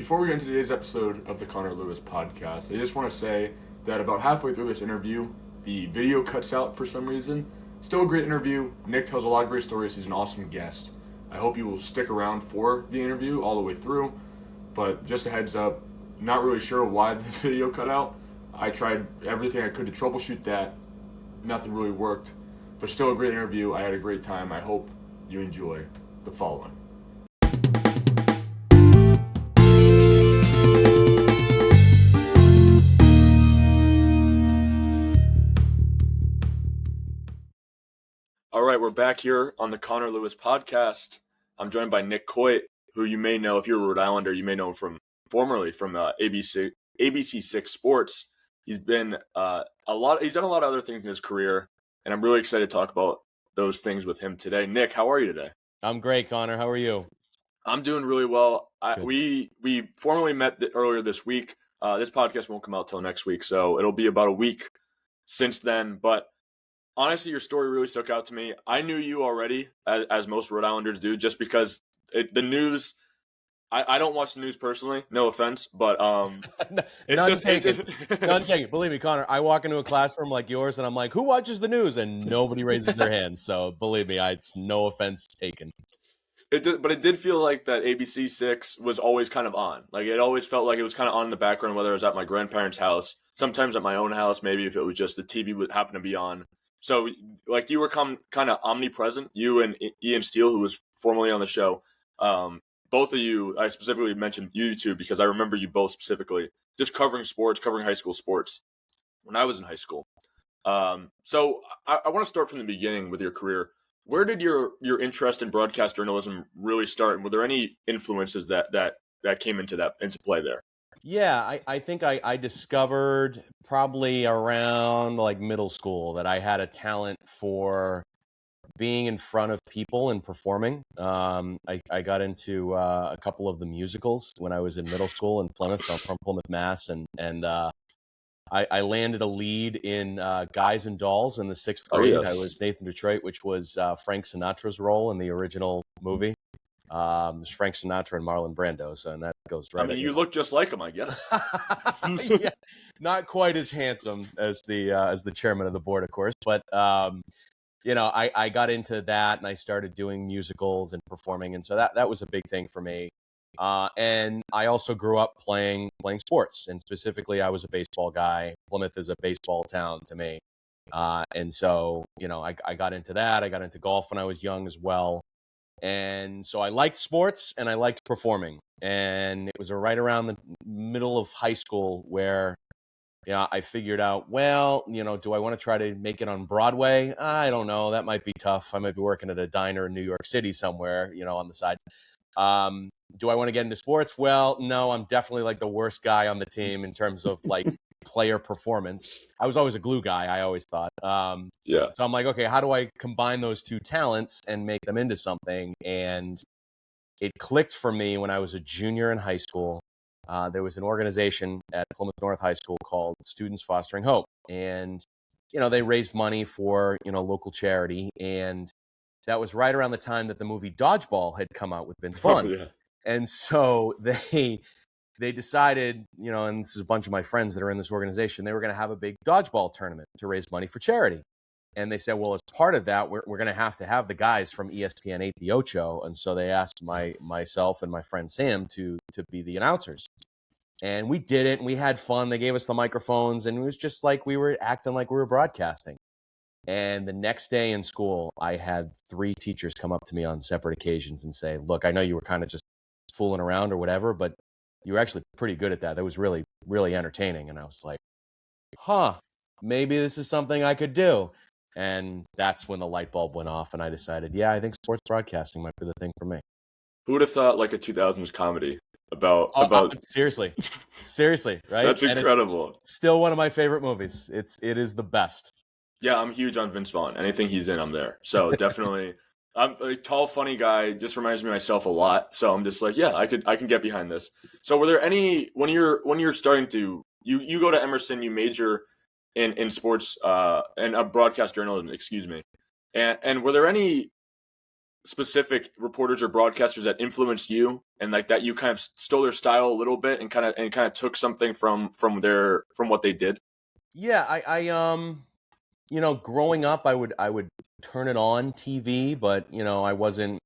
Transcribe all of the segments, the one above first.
Before we get into today's episode of the Connor Lewis podcast, I just want to say that about halfway through this interview, the video cuts out for some reason. Still a great interview. Nick tells a lot of great stories. He's an awesome guest. I hope you will stick around for the interview all the way through. But just a heads up, not really sure why the video cut out. I tried everything I could to troubleshoot that. Nothing really worked. But still a great interview. I had a great time. I hope you enjoy the following. All right, we're back here on the Connor Lewis podcast. I'm joined by Nick Coit, who you may know, if you're a Rhode Islander, you may know him formerly from ABC6 Sports. He's been he's done a lot of other things in his career, and I'm really excited to talk about those things with him today. Nick, how are you today? I'm great, Connor. How are you? I'm doing really well. We formally met earlier this week. This podcast won't come out till next week, so it'll be about a week since then, but honestly, your story really stuck out to me. I knew you already, as most Rhode Islanders do, just because the news. I don't watch the news personally, no offense, but None taken. Believe me, Connor. I walk into a classroom like yours, and I'm like, "Who watches the news?" And nobody raises their hand. So believe me, it's no offense taken. But it did feel like that ABC6 was always kind of on. Like it always felt like it was kind of on in the background, whether it was at my grandparents' house, sometimes at my own house, maybe if it was just the TV would happen to be on. So, like, you were kind of omnipresent, you and Ian Steele, who was formerly on the show. Both of you, I specifically mentioned you two because I remember you both specifically just covering high school sports when I was in high school. So I want to start from the beginning with your career. Where did your interest in broadcast journalism really start? And were there any influences that came into play there? Yeah, I think I discovered probably around like middle school that I had a talent for being in front of people and performing. I got into a couple of the musicals when I was in middle school in Plymouth. So I'm from Plymouth, Mass. And I landed a lead in Guys and Dolls in the sixth grade. Oh, yes. I was Nathan Detroit, which was Frank Sinatra's role in the original movie. There's Frank Sinatra and Marlon Brando, so and that goes right. I mean, you look just like him, I guess. Yeah, not quite as handsome as the chairman of the board, of course, but I got into that and I started doing musicals and performing, and so that was a big thing for me. And I also grew up playing sports, and specifically, I was a baseball guy. Plymouth is a baseball town to me, and so I got into that. I got into golf when I was young as well. And so I liked sports and I liked performing. And it was right around the middle of high school where I figured out, well, do I want to try to make it on Broadway? I don't know. That might be tough. I might be working at a diner in New York City somewhere, on the side. Do I want to get into sports? Well, no, I'm definitely like the worst guy on the team in terms of like player performance. I was always a glue guy, I always thought. Yeah. So I'm like, okay, how do I combine those two talents and make them into something? And it clicked for me when I was a junior in high school. There was an organization at Plymouth North High School called Students Fostering Hope. And, they raised money for, local charity. And that was right around the time that the movie Dodgeball had come out with Vince Vaughn. Oh, yeah. And so they decided, and this is a bunch of my friends that are in this organization, they were going to have a big dodgeball tournament to raise money for charity. And they said, well, as part of that, we're going to have the guys from ESPN 8 The Ocho. And so they asked myself and my friend Sam to be the announcers. And we did it, and we had fun. They gave us the microphones, and it was just like we were acting like we were broadcasting. And the next day in school, I had 3 teachers come up to me on separate occasions and say, look, I know you were kind of just fooling around or whatever, but you were actually pretty good at that. That was really, really entertaining. And I was like, maybe this is something I could do. And that's when the light bulb went off. And I decided, I think sports broadcasting might be the thing for me. Who would have thought like a 2000s comedy about seriously, right? That's incredible. And it's still one of my favorite movies. It is the best. Yeah, I'm huge on Vince Vaughn. Anything he's in, I'm there. So definitely, I'm a tall, funny guy. Just reminds me of myself a lot. So I'm just like, yeah, I can get behind this. So were there any when you're starting to you go to Emerson, you major in sports and broadcast journalism, excuse me, and were there any specific reporters or broadcasters that influenced you, and like that you kind of stole their style a little bit and kind of took something from what they did? Yeah, growing up, I would turn it on TV, but I wasn't,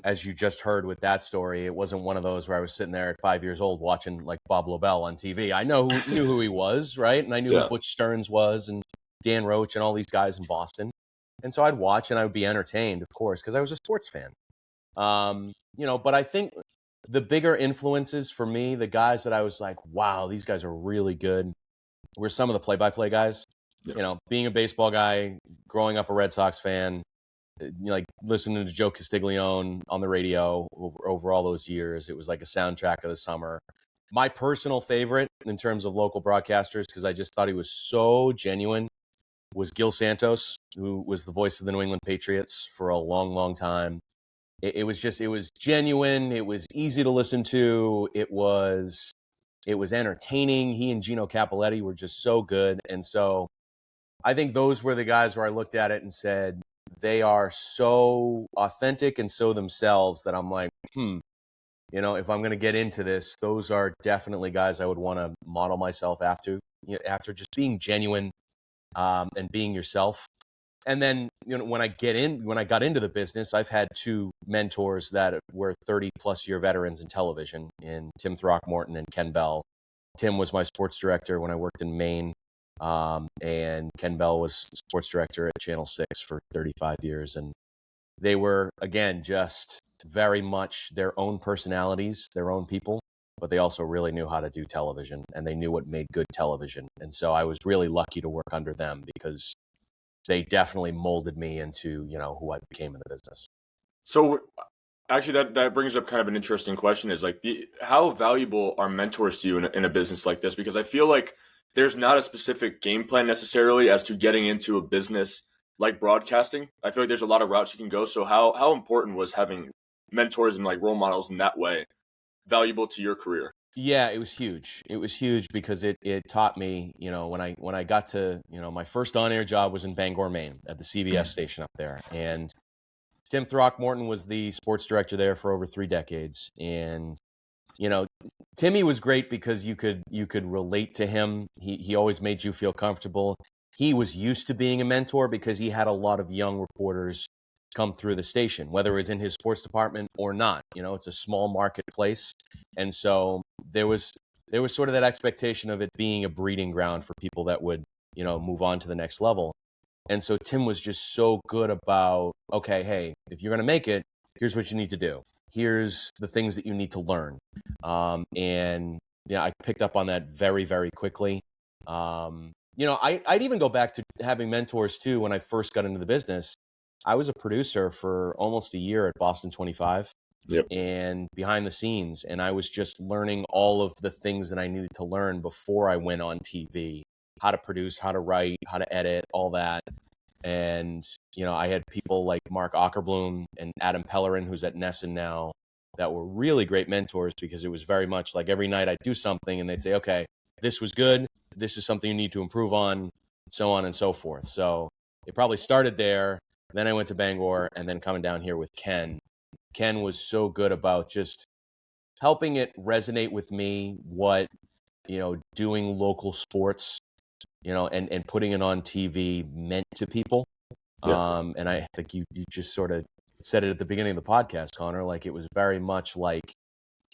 as you just heard with that story, it wasn't one of those where I was sitting there at 5 years old watching like Bob Lobel on TV. I knew who he was, right? And I knew who Butch Stearns was and Dan Roach and all these guys in Boston. And so I'd watch and I would be entertained, of course, because I was a sports fan. But I think the bigger influences for me, the guys that I was like, wow, these guys are really good, were some of the play-by-play guys. Yeah. Being a baseball guy, growing up a Red Sox fan, like listening to Joe Castiglione on the radio over all those years, it was like a soundtrack of the summer. My personal favorite in terms of local broadcasters, because I just thought he was so genuine, was Gil Santos, who was the voice of the New England Patriots for a long, long time. It was genuine. It was easy to listen to. It was entertaining. He and Gino Cappelletti were just so good. And so I think those were the guys where I looked at it and said, they are so authentic and so themselves that I'm like, if I'm going to get into this, those are definitely guys I would want to model myself after just being genuine and being yourself. And then, when I got into the business, I've had two mentors that were 30-plus-year veterans in television, in Tim Throckmorton and Ken Bell. Tim was my sports director when I worked in Maine, and Ken Bell was sports director at Channel 6 for 35 years. And they were, again, just very much their own personalities, their own people, but they also really knew how to do television, and they knew what made good television. And so I was really lucky to work under them because they definitely molded me into, who I became in the business. So actually that brings up kind of an interesting question, is like how valuable are mentors to you in a business like this? Because I feel like there's not a specific game plan necessarily as to getting into a business like broadcasting. I feel like there's a lot of routes you can go. So how important was having mentors and like role models in that way valuable to your career? Yeah, it was huge. It was huge because it taught me, when I got to, my first on-air job was in Bangor, Maine at the CBS station up there. And Tim Throckmorton was the sports director there for over 3 decades. And, Timmy was great because you could relate to him. He always made you feel comfortable. He was used to being a mentor because he had a lot of young reporters come through the station, whether it was in his sports department or not. It's a small marketplace. And so there was sort of that expectation of it being a breeding ground for people that would, move on to the next level. And so Tim was just so good about, okay, hey, if you're going to make it, here's what you need to do. Here's the things that you need to learn. I picked up on that very, very quickly. I'd even go back to having mentors too. When I first got into the business, I was a producer for almost a year at Boston 25. Yep. And behind the scenes, and I was just learning all of the things that I needed to learn before I went on TV, how to produce, how to write, how to edit, all that. And, I had people like Mark Ockerblum and Adam Pellerin, who's at Nesson now, that were really great mentors, because it was very much like every night I'd do something and they'd say, okay, this was good. This is something you need to improve on, so on and so forth. So it probably started there. Then I went to Bangor, and then coming down here with Ken. Ken was so good about just helping it resonate with me what, doing local sports, and putting it on TV meant to people. Yeah. And I think you just sort of said it at the beginning of the podcast, Connor, like it was very much like,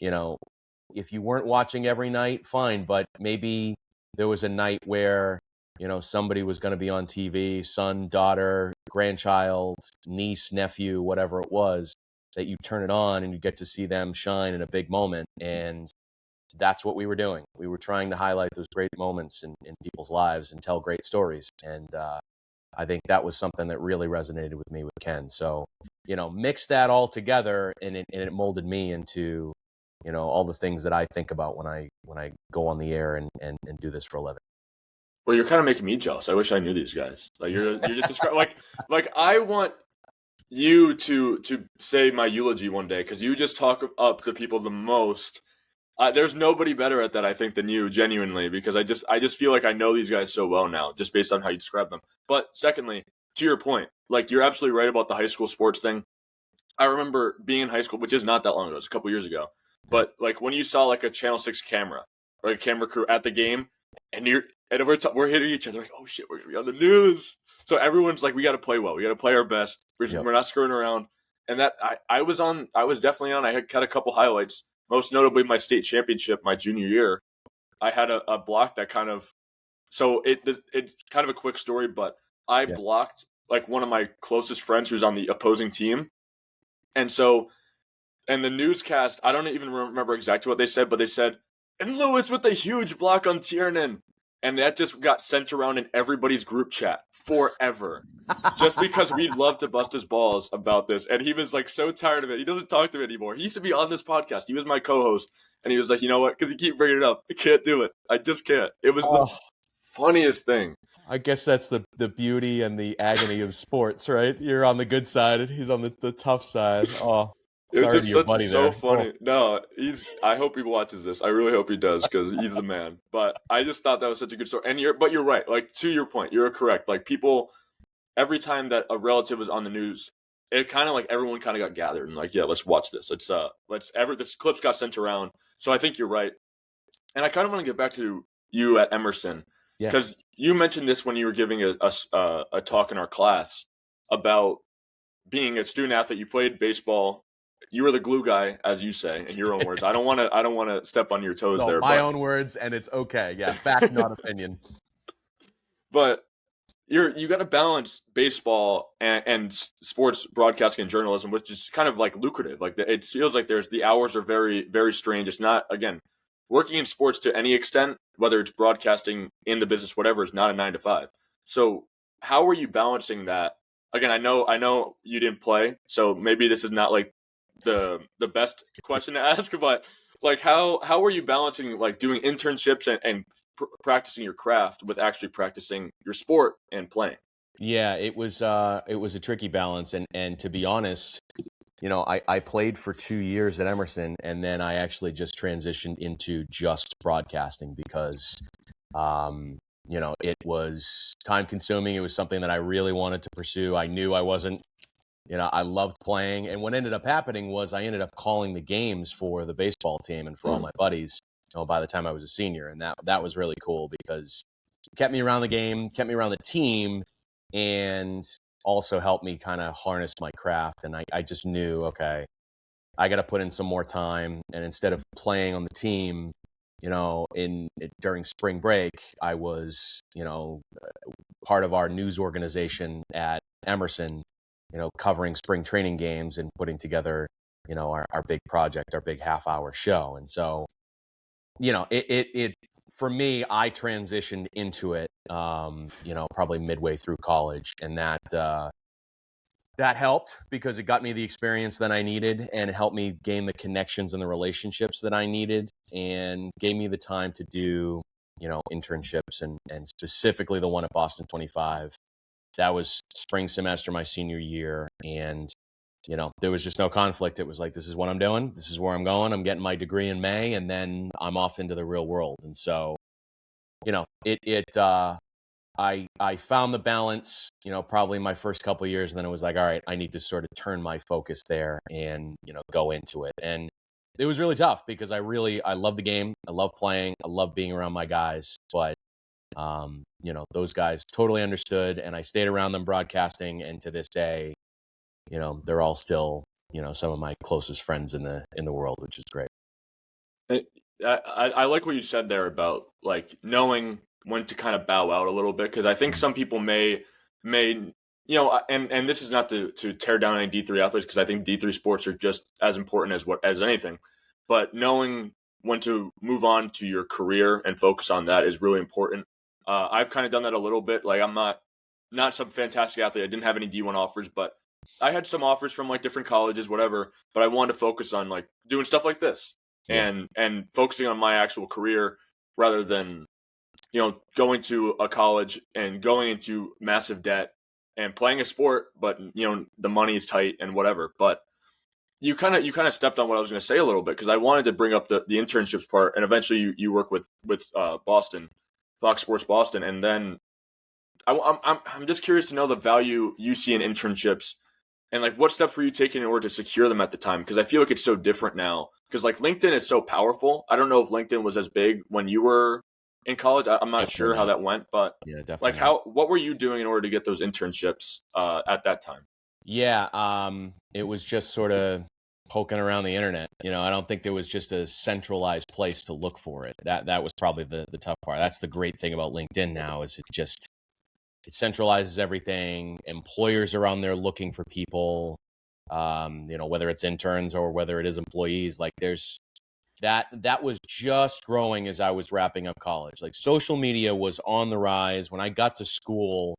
if you weren't watching every night, fine, but maybe there was a night where, somebody was going to be on TV, son, daughter, grandchild, niece, nephew, whatever it was, that you turn it on and you get to see them shine in a big moment. And that's what we were doing. We were trying to highlight those great moments in people's lives and tell great stories. And I think that was something that really resonated with me with Ken. So, mix that all together, and it molded me into, all the things that I think about when I go on the air and do this for a living. Well, you're kind of making me jealous. I wish I knew these guys. Like you're just describing like I want you to say my eulogy one day, because you just talk up the people the most. There's nobody better at that, I think, than you, genuinely, because I just feel like I know these guys so well now, just based on how you describe them. But secondly, to your point, like you're absolutely right about the high school sports thing. I remember being in high school, which is not that long ago, it's a couple years ago. But like when you saw like a Channel 6 camera or a camera crew at the game, and we're hitting each other like, oh shit, we're gonna be on the news. So everyone's like, we got to play well, we got to play our best. We're not screwing around. And that I was definitely on. I had cut a couple highlights, most notably my state championship my junior year. I had a block that kind of, so it's kind of a quick story, but I blocked like one of my closest friends who's on the opposing team. And so, and the newscast, I don't even remember exactly what they said, but they said, and Lewis with a huge block on Tiernan. And that just got sent around in everybody's group chat forever. Just because we'd love to bust his balls about this. And he was like so tired of it. He doesn't talk to me anymore. He used to be on this podcast. He was my co-host. And he was like, you know what? Because you keep bringing it up. I can't do it. I just can't. It was the funniest thing. I guess that's the beauty and the agony of sports, right? You're on the good side and he's on the tough side. Oh, it was just so funny. No, I hope he watches this. I really hope he does because he's the man. But I just thought that was such a good story. And you're right. Like, to your point, you're correct. Like, people, every time that a relative was on the news, it kind of like everyone kind of got gathered and like, yeah, let's watch this. This clips got sent around. So I think you're right. And I kind of want to get back to you at Emerson because you mentioned this when you were giving a talk in our class about being a student athlete. You played baseball. You were the glue guy, as you say, in your own words. I don't want to step on your toes there. My own words, and it's okay. Yeah, fact, not opinion. But you got to balance baseball and sports broadcasting and journalism, which is kind of like lucrative. Like it feels like the hours are very, very strange. It's not, again, working in sports to any extent, whether it's broadcasting, in the business, whatever, is not a 9 to 5. So how are you balancing that? Again, I know you didn't play, so maybe this is not like the best question to ask, but like how are you balancing like doing internships and practicing your craft with actually practicing your sport and playing? Yeah, it was a tricky balance, and to be honest, I played for 2 years at Emerson, and then I actually just transitioned into just broadcasting because it was time consuming. It was something that I really wanted to pursue. I knew I wasn't, I loved playing. And what ended up happening was I ended up calling the games for the baseball team and for all my buddies by the time I was a senior. And that was really cool because it kept me around the game, kept me around the team, and also helped me kind of harness my craft. And I just knew, okay, I got to put in some more time. And instead of playing on the team, during spring break, I was, part of our news organization at Emerson, covering spring training games and putting together, our big project, our big half-hour show. And so, it for me, I transitioned into it, probably midway through college, and that helped because it got me the experience that I needed, and it helped me gain the connections and the relationships that I needed, and gave me the time to do, internships and specifically the one at Boston 25. That was spring semester my senior year, and there was just no conflict. It was like, this is what I'm doing, this is where I'm going, I'm getting my degree in May, and then I'm off into the real world. And so I found the balance, probably my first couple of years, and then it was like, all right, I need to sort of turn my focus there and, go into it. And it was really tough because I love the game. I love playing. I love being around my guys, but those guys totally understood, and I stayed around them broadcasting. And to this day, they're all still, some of my closest friends in the world, which is great. I like what you said there about like knowing when to kind of bow out a little bit, because I think some people may and this is not to tear down any D3 athletes, because I think D3 sports are just as important as anything, but knowing when to move on to your career and focus on that is really important. I've kind of done that a little bit. Like, I'm not some fantastic athlete. I didn't have any D1 offers, but I had some offers from like different colleges, whatever, but I wanted to focus on like doing stuff like this and focusing on my actual career rather than, going to a college and going into massive debt and playing a sport, but the money is tight and whatever. But you kind of stepped on what I was going to say a little bit, because I wanted to bring up the internships part, and eventually you work with Boston, Fox Sports Boston, and then I'm just curious to know the value you see in internships And like, what steps were you taking in order to secure them at the time? Because I feel like it's so different now. Because like LinkedIn is so powerful. I don't know if LinkedIn was as big when you were in college. I'm not Definitely sure how not. that went, but Yeah, like, definitely not. what were you doing in order to get those internships at that time? Yeah, it was just sort of poking around the internet. I don't think there was just a centralized place to look for it. That was probably the tough part. That's the great thing about LinkedIn now is it centralizes everything. Employers are on there looking for people, whether it's interns or whether it is employees. Like there's that was just growing as I was wrapping up college. Like social media was on the rise when I got to school.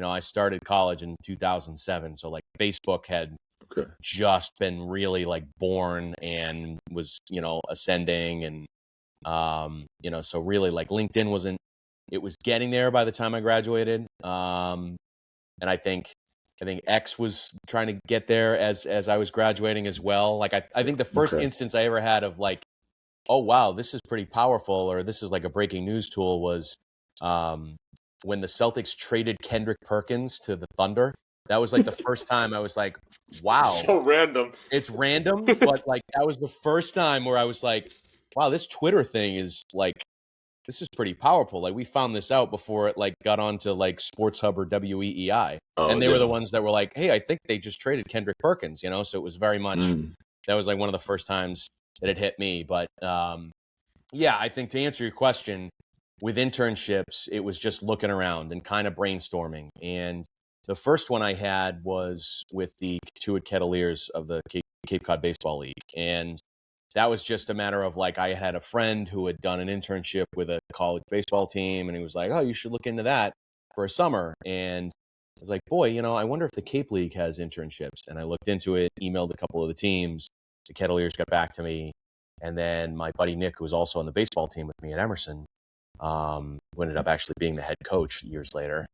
I started college in 2007, so like Facebook had Okay. just been really like born and was ascending, and so really like LinkedIn wasn't. It was getting there by the time I graduated, and I think X was trying to get there as I was graduating as well. Like I think the first Okay. instance I ever had of like, oh wow, this is pretty powerful, or this is like a breaking news tool was when the Celtics traded Kendrick Perkins to the Thunder. That was like the first time I was like, wow, So random. it's random, but like that was the first time where I was like, wow, this Twitter thing is like, this is pretty powerful. Like we found this out before it like got onto like Sports Hub or WEEI. Oh And they were the yeah. ones that were like, hey, I think they just traded Kendrick Perkins, so it was very much, Mm. that was like one of the first times that it hit me. But yeah, I think to answer your question, with internships, it was just looking around and kind of brainstorming. And the first one I had was with the Cotuit Kettleers of the Cape Cod Baseball League. And that was just a matter of like, I had a friend who had done an internship with a college baseball team, and he was like, oh, you should look into that for a summer. And I was like, boy, I wonder if the Cape League has internships. And I looked into it, emailed a couple of the teams. The Kettleers got back to me. And then my buddy Nick, who was also on the baseball team with me at Emerson, who ended up actually being the head coach years later.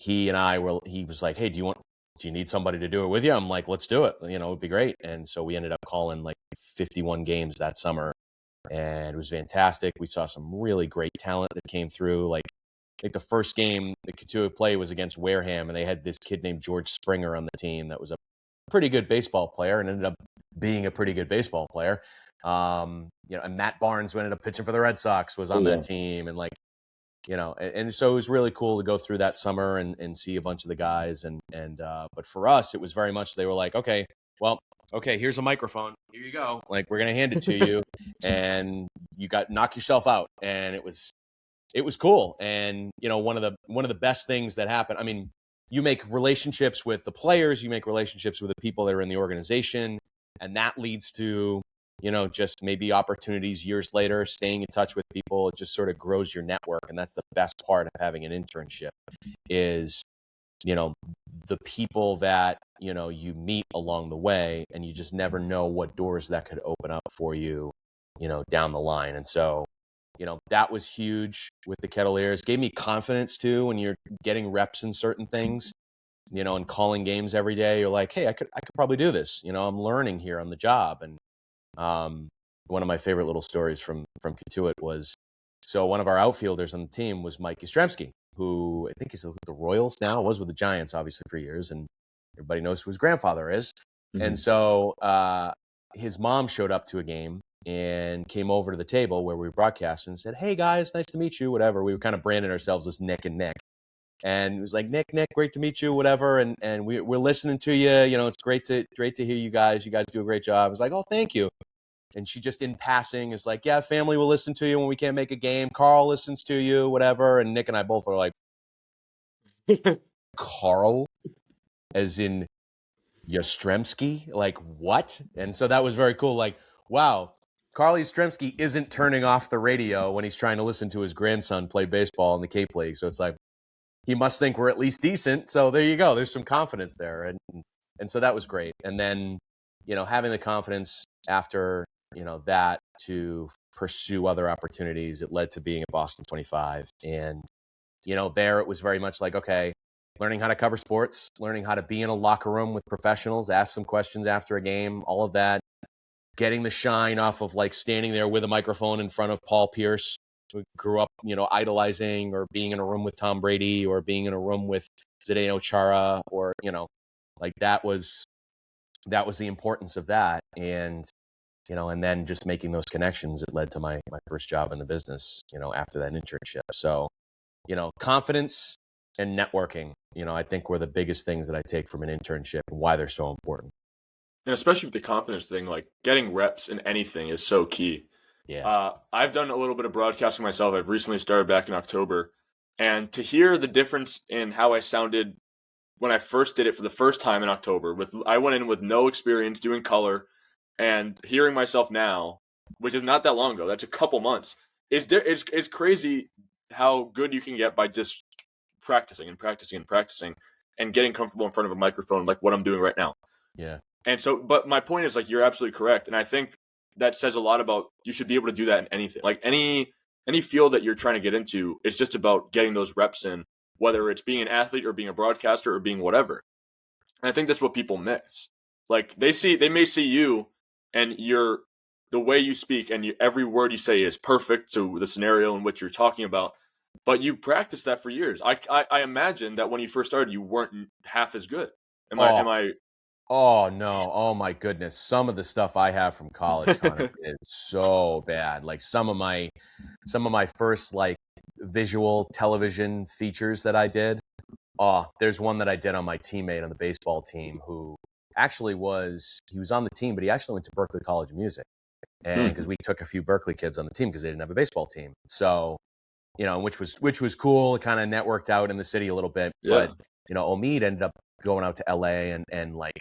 He was like, hey, do you need somebody to do it with you? I'm like, let's do it. It'd be great. And so we ended up calling like 51 games that summer, and it was fantastic. We saw some really great talent that came through. Like, I think the first game the Cotuit play was against Wareham, and they had this kid named George Springer on the team that was a pretty good baseball player and ended up being a pretty good baseball player. And Matt Barnes, who ended up pitching for the Red Sox, was on that team. And like, and so it was really cool to go through that summer and see a bunch of the guys. But for us, it was very much, they were like, okay, well, okay, here's a microphone. Here you go. Like, we're going to hand it to you and you knock yourself out. And it was cool. And, one of the best things that happened, I mean, you make relationships with the players, you make relationships with the people that are in the organization, and that leads to, just maybe opportunities years later, staying in touch with people. It just sort of grows your network. And that's the best part of having an internship is, the people that, you meet along the way, and you just never know what doors that could open up for you, down the line. And so, that was huge with the Kettleers. Gave me confidence too when you're getting reps in certain things, and calling games every day. You're like, hey, I could probably do this. I'm learning here on the job. And one of my favorite little stories from Cotuit was, so one of our outfielders on the team was Mike Yastrzemski, who I think he's with the Royals now, was with the Giants obviously for years, and everybody knows who his grandfather is. Mm-hmm. And so his mom showed up to a game and came over to the table where we broadcast and said, hey guys, nice to meet you, whatever. We were kind of branding ourselves as Nick and Nick. And it was like, Nick, great to meet you, whatever. And we're listening to you. It's great to hear you guys. You guys do a great job. I was like, oh, thank you. And she just in passing is like, yeah, family will listen to you when we can't make a game. Carl listens to you, whatever. And Nick and I both are like, Carl, as in Yastrzemski? Like, what? And so that was very cool. Like, wow, Carl Yastrzemski isn't turning off the radio when he's trying to listen to his grandson play baseball in the Cape League. So it's like, he must think we're at least decent. So there you go. There's some confidence there. And so that was great. And then, having the confidence after, that to pursue other opportunities, it led to being at Boston 25. And, there it was very much like, okay, learning how to cover sports, learning how to be in a locker room with professionals, ask some questions after a game, all of that, getting the shine off of like standing there with a microphone in front of Paul Pierce, who grew up, idolizing, or being in a room with Tom Brady, or being in a room with Zdeno Chara, or, Like that was the importance of that. And, and then just making those connections, it led to my first job in the business, after that internship. So, confidence and networking, I think were the biggest things that I take from an internship and why they're so important. And especially with the confidence thing, like getting reps in anything is so key. Yeah. I've done a little bit of broadcasting myself. I've recently started back in October. And to hear the difference in how I sounded when I first did it for the first time in October, I went in with no experience doing color, and hearing myself now, which is not that long ago, that's a couple months, it's crazy how good you can get by just practicing and practicing and practicing and getting comfortable in front of a microphone like what I'm doing right now. Yeah. And so, but my point is, like, you're absolutely correct. And I think that says a lot about, you should be able to do that in anything. Like any field that you're trying to get into, it's just about getting those reps in, whether it's being an athlete or being a broadcaster or being whatever. And I think that's what people miss. Like they may see you and the way you speak and every word you say is perfect to the scenario in which you're talking about, but you practiced that for years. I imagine that when you first started, you weren't half as good. Am I? Oh no. Oh my goodness. Some of the stuff I have from college, Connor, is so bad. Like some of my first like visual television features that I did. Oh, there's one that I did on my teammate on the baseball team who actually he was on the team, but he actually went to Berklee College of Music. And because we took a few Berklee kids on the team because they didn't have a baseball team. So, which was cool. It kind of networked out in the city a little bit. Yeah. But, Omid ended up going out to LA and like,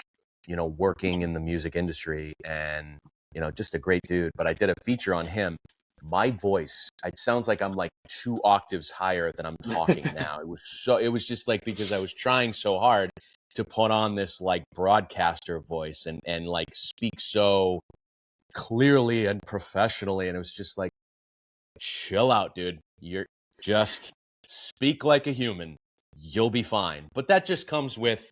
working in the music industry and, just a great dude. But I did a feature on him. My voice, it sounds like I'm like 2 octaves higher than I'm talking now. It was just like, because I was trying so hard to put on this like broadcaster voice and like speak so clearly and professionally. And it was just like, chill out, dude. You're just speak like a human. You'll be fine. But that just comes with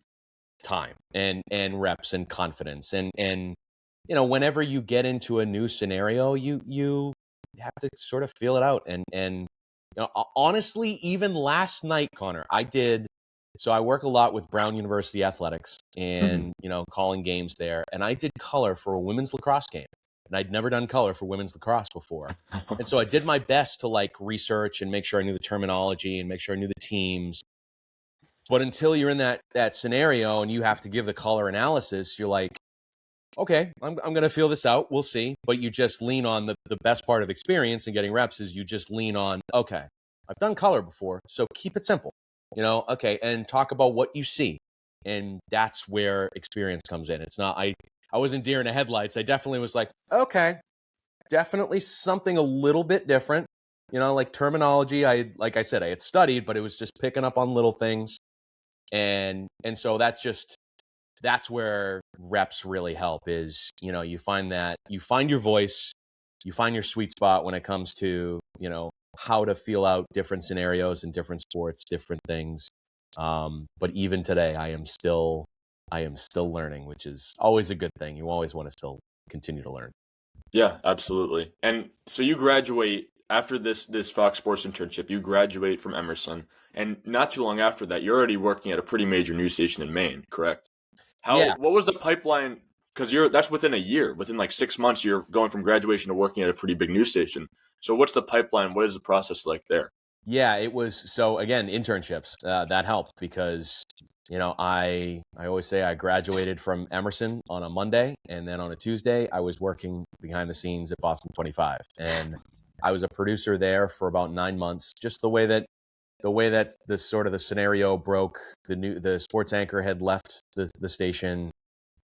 time and reps and confidence. And whenever you get into a new scenario, you have to sort of feel it out. And honestly, even last night, Connor, so I work a lot with Brown University Athletics and, calling games there. And I did color for a women's lacrosse game. And I'd never done color for women's lacrosse before. And so I did my best to like research and make sure I knew the terminology and make sure I knew the teams. But until you're in that scenario and you have to give the color analysis, you're like, okay, I'm going to feel this out. We'll see. But you just lean on the best part of experience and getting reps is you just lean on, okay, I've done color before, so keep it simple, okay, and talk about what you see. And that's where experience comes in. It's not, I wasn't deer in the headlights. I definitely was like, okay, definitely something a little bit different, like terminology. Like I said, I had studied, but it was just picking up on little things. And so that's where reps really help is, you find your voice, you find your sweet spot when it comes to, how to feel out different scenarios and different sports, different things. But even today, I am still learning, which is always a good thing. You always want to still continue to learn. Yeah, absolutely. And so you graduate after this Fox Sports internship, you graduate from Emerson, and not too long after that, you're already working at a pretty major news station in Maine, correct? Yeah. What was the pipeline? Because that's within a year, within like 6 months, you're going from graduation to working at a pretty big news station. So what's the pipeline? What is the process like there? Yeah, it was. So again, internships, that helped because, I always say I graduated from Emerson on a Monday, and then on a Tuesday, I was working behind the scenes at Boston 25. And I was a producer there for about 9 months, just the way that the sort of the scenario broke. The sports anchor had left the station.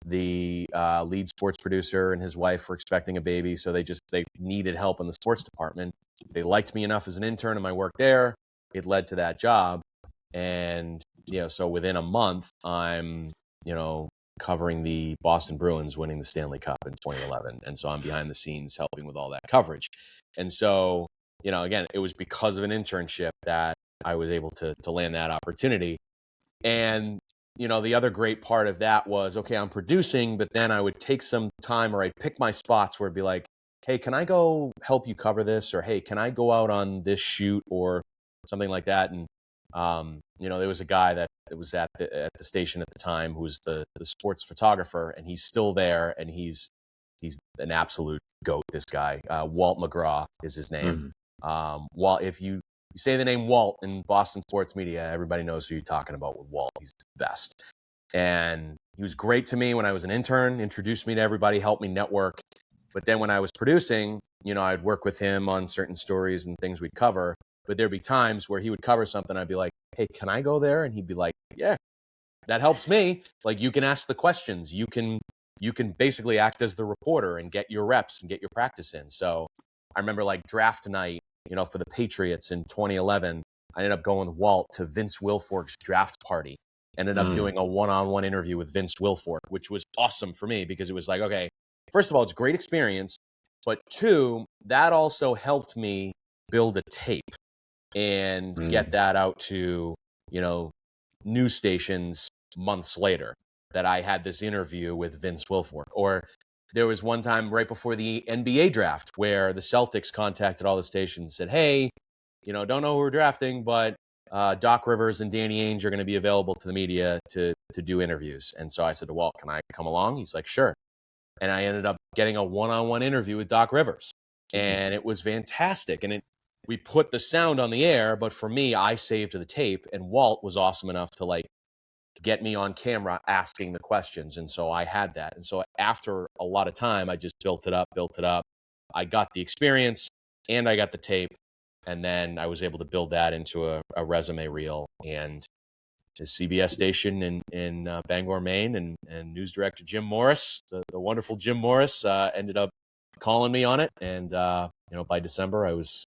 The lead sports producer and his wife were expecting a baby, so they needed help in the sports department. They liked me enough as an intern and my work there. It led to that job. And, so within a month, I'm, covering the Boston Bruins winning the Stanley Cup in 2011. And so I'm behind the scenes helping with all that coverage. And so, again, it was because of an internship that I was able to land that opportunity. And, the other great part of that was, okay, I'm producing, but then I would take some time or I'd pick my spots where it'd be like, hey, can I go help you cover this? Or, hey, can I go out on this shoot or something like that? And There was a guy that was at the station at the time who was the sports photographer, and he's still there, and he's an absolute goat. This guy, Walt McGraw is his name. Walt, if you say the name Walt in Boston sports media, everybody knows who you're talking about with Walt. He's the best. And he was great to me when I was an intern, introduced me to everybody, helped me network. But then when I was producing, I'd work with him on certain stories and things we'd cover. But there'd be times where he would cover something. I'd be like, hey, can I go there? And he'd be like, yeah, that helps me. Like, you can ask the questions. You can basically act as the reporter and get your reps and get your practice in. So I remember like draft night, for the Patriots in 2011, I ended up going with Walt to Vince Wilfork's draft party. Ended up doing a one-on-one interview with Vince Wilfork, which was awesome for me because it was like, okay, first of all, it's a great experience. But two, that also helped me build a tape and get that out to, news stations months later that I had this interview with Vince Wilfork. Or there was one time right before the NBA draft where the Celtics contacted all the stations and said, hey, don't know who we're drafting, but Doc Rivers and Danny Ainge are going to be available to the media to do interviews. And so I said to Walt, can I come along? He's like, sure. And I ended up getting a one-on-one interview with Doc Rivers. And it was fantastic. And we put the sound on the air, but for me, I saved the tape. And Walt was awesome enough to get me on camera asking the questions. And so I had that. And so after a lot of time, I just built it up. I got the experience and I got the tape. And then I was able to build that into a resume reel. And the CBS station in Bangor, Maine, and news director Jim Morris, the wonderful Jim Morris, ended up calling me on it. And by December, I was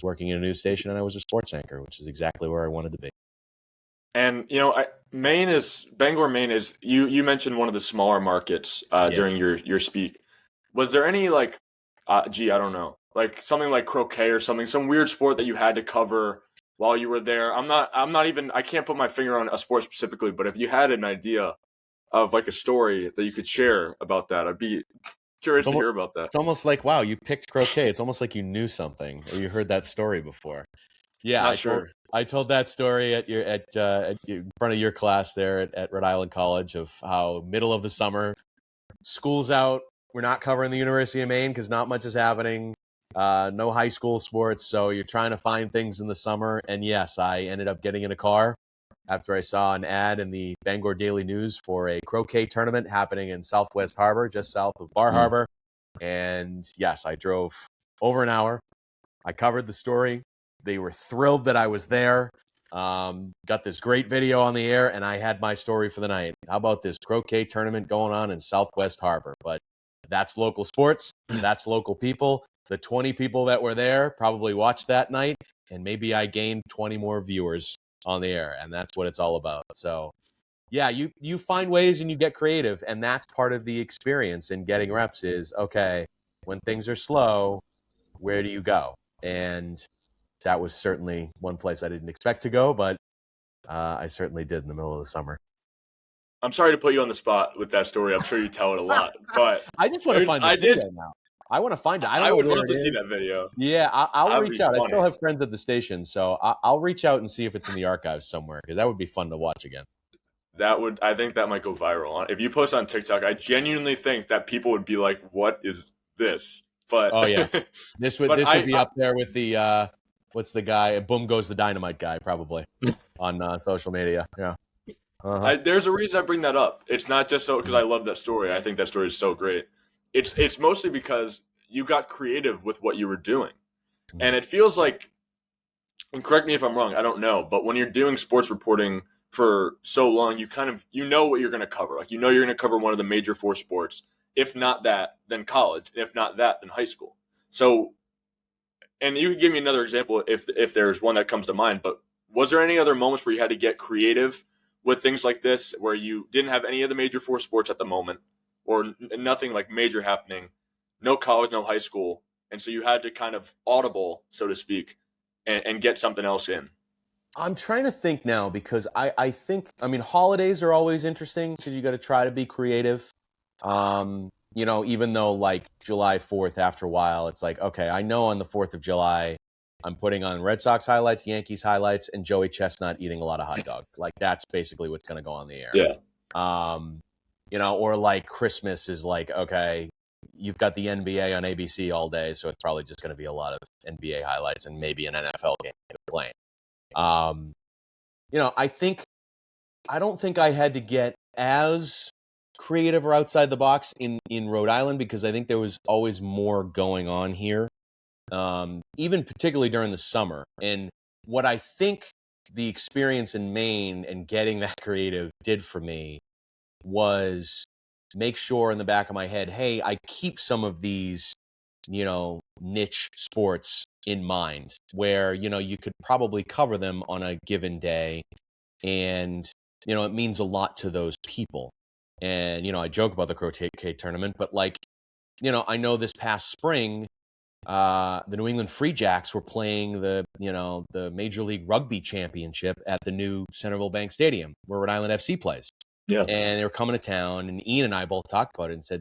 working in a news station and I was a sports anchor, which is exactly where I wanted to be. And Bangor, Maine is. You mentioned one of the smaller markets during your speak. Was there any I don't know, like something like croquet or something, some weird sport that you had to cover while you were there? I can't put my finger on a sport specifically, but if you had an idea of like a story that you could share about that, I'd be curious to hear about that. It's almost like, wow, you picked croquet. It's almost like you knew something or you heard that story before. Yeah, I told that story at in front of your class there at Rhode Island College of how middle of the summer, school's out. We're not covering the University of Maine because not much is happening. No high school sports, so you're trying to find things in the summer. And yes, I ended up getting in a car after I saw an ad in the Bangor Daily News for a croquet tournament happening in Southwest Harbor, just south of Bar Harbor. And yes, I drove over an hour. I covered the story. They were thrilled that I was there. Got this great video on the air, and I had my story for the night. How about this croquet tournament going on in Southwest Harbor? But that's local sports. That's local people. The 20 people that were there probably watched that night, and maybe I gained 20 more viewers on the air, and that's what it's all about. So, yeah, you find ways and you get creative, and that's part of the experience in getting reps is, okay, when things are slow, where do you go? And that was certainly one place I didn't expect to go, but I certainly did in the middle of the summer. I'm sorry to put you on the spot with that story. I'm sure you tell it a lot, but I just want to find the video now. I want to find it. I would love to see that video. Yeah, I'll reach out. I still have friends at the station, so I'll reach out and see if it's in the archives somewhere because that would be fun to watch again. I think that might go viral. If you post on TikTok, I genuinely think that people would be like, "What is this?" But oh yeah, this would be up there with the what's the guy? Boom Goes the Dynamite guy, probably on social media. Yeah. There's a reason I bring that up. It's not just so because I love that story. I think that story is so great. It's mostly because you got creative with what you were doing. And it feels like, and correct me if I'm wrong, I don't know, but when you're doing sports reporting for so long, you know what you're going to cover. Like, you're going to cover one of the major four sports. If not that, then college. If not that, then high school. So, and you could give me another example if there's one that comes to mind, but was there any other moments where you had to get creative with things like this, where you didn't have any of the major four sports at the moment, or nothing like major happening, no college, no high school, and so you had to kind of audible, so to speak, and get something else in? I'm trying to think now because I think holidays are always interesting because you got to try to be creative. Even though like July 4th, after a while, it's like, okay, I know on the 4th of July, I'm putting on Red Sox highlights, Yankees highlights, and Joey Chestnut eating a lot of hot dogs. Like that's basically what's going to go on the air. Yeah. Or like Christmas is like, okay, you've got the NBA on ABC all day, so it's probably just going to be a lot of NBA highlights and maybe an NFL game they're playing. I don't think I had to get as creative or outside the box in Rhode Island because I think there was always more going on here, even particularly during the summer. And what I think the experience in Maine and getting that creative did for me was make sure in the back of my head, hey, I keep some of these, niche sports in mind where, you could probably cover them on a given day. And, it means a lot to those people. And, I joke about the croquet tournament, but I know this past spring, the New England Free Jacks were playing the Major League Rugby Championship at the new Centerville Bank Stadium where Rhode Island FC plays. Yeah. And they were coming to town, and Ian and I both talked about it and said,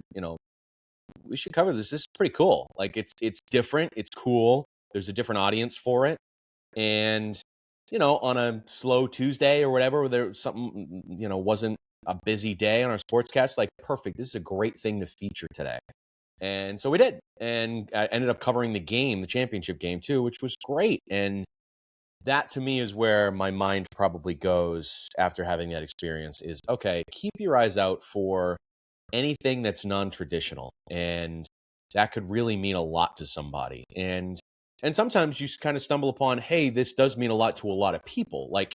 we should cover this. This is pretty cool. Like it's different. It's cool. There's a different audience for it. And, on a slow Tuesday or whatever, where there was something, wasn't a busy day on our sportscast, like perfect. This is a great thing to feature today. And so we did. And I ended up covering the championship game too, which was great. And that to me is where my mind probably goes after having that experience is, okay, keep your eyes out for anything that's non-traditional. And that could really mean a lot to somebody. And sometimes you kind of stumble upon, hey, this does mean a lot to a lot of people. Like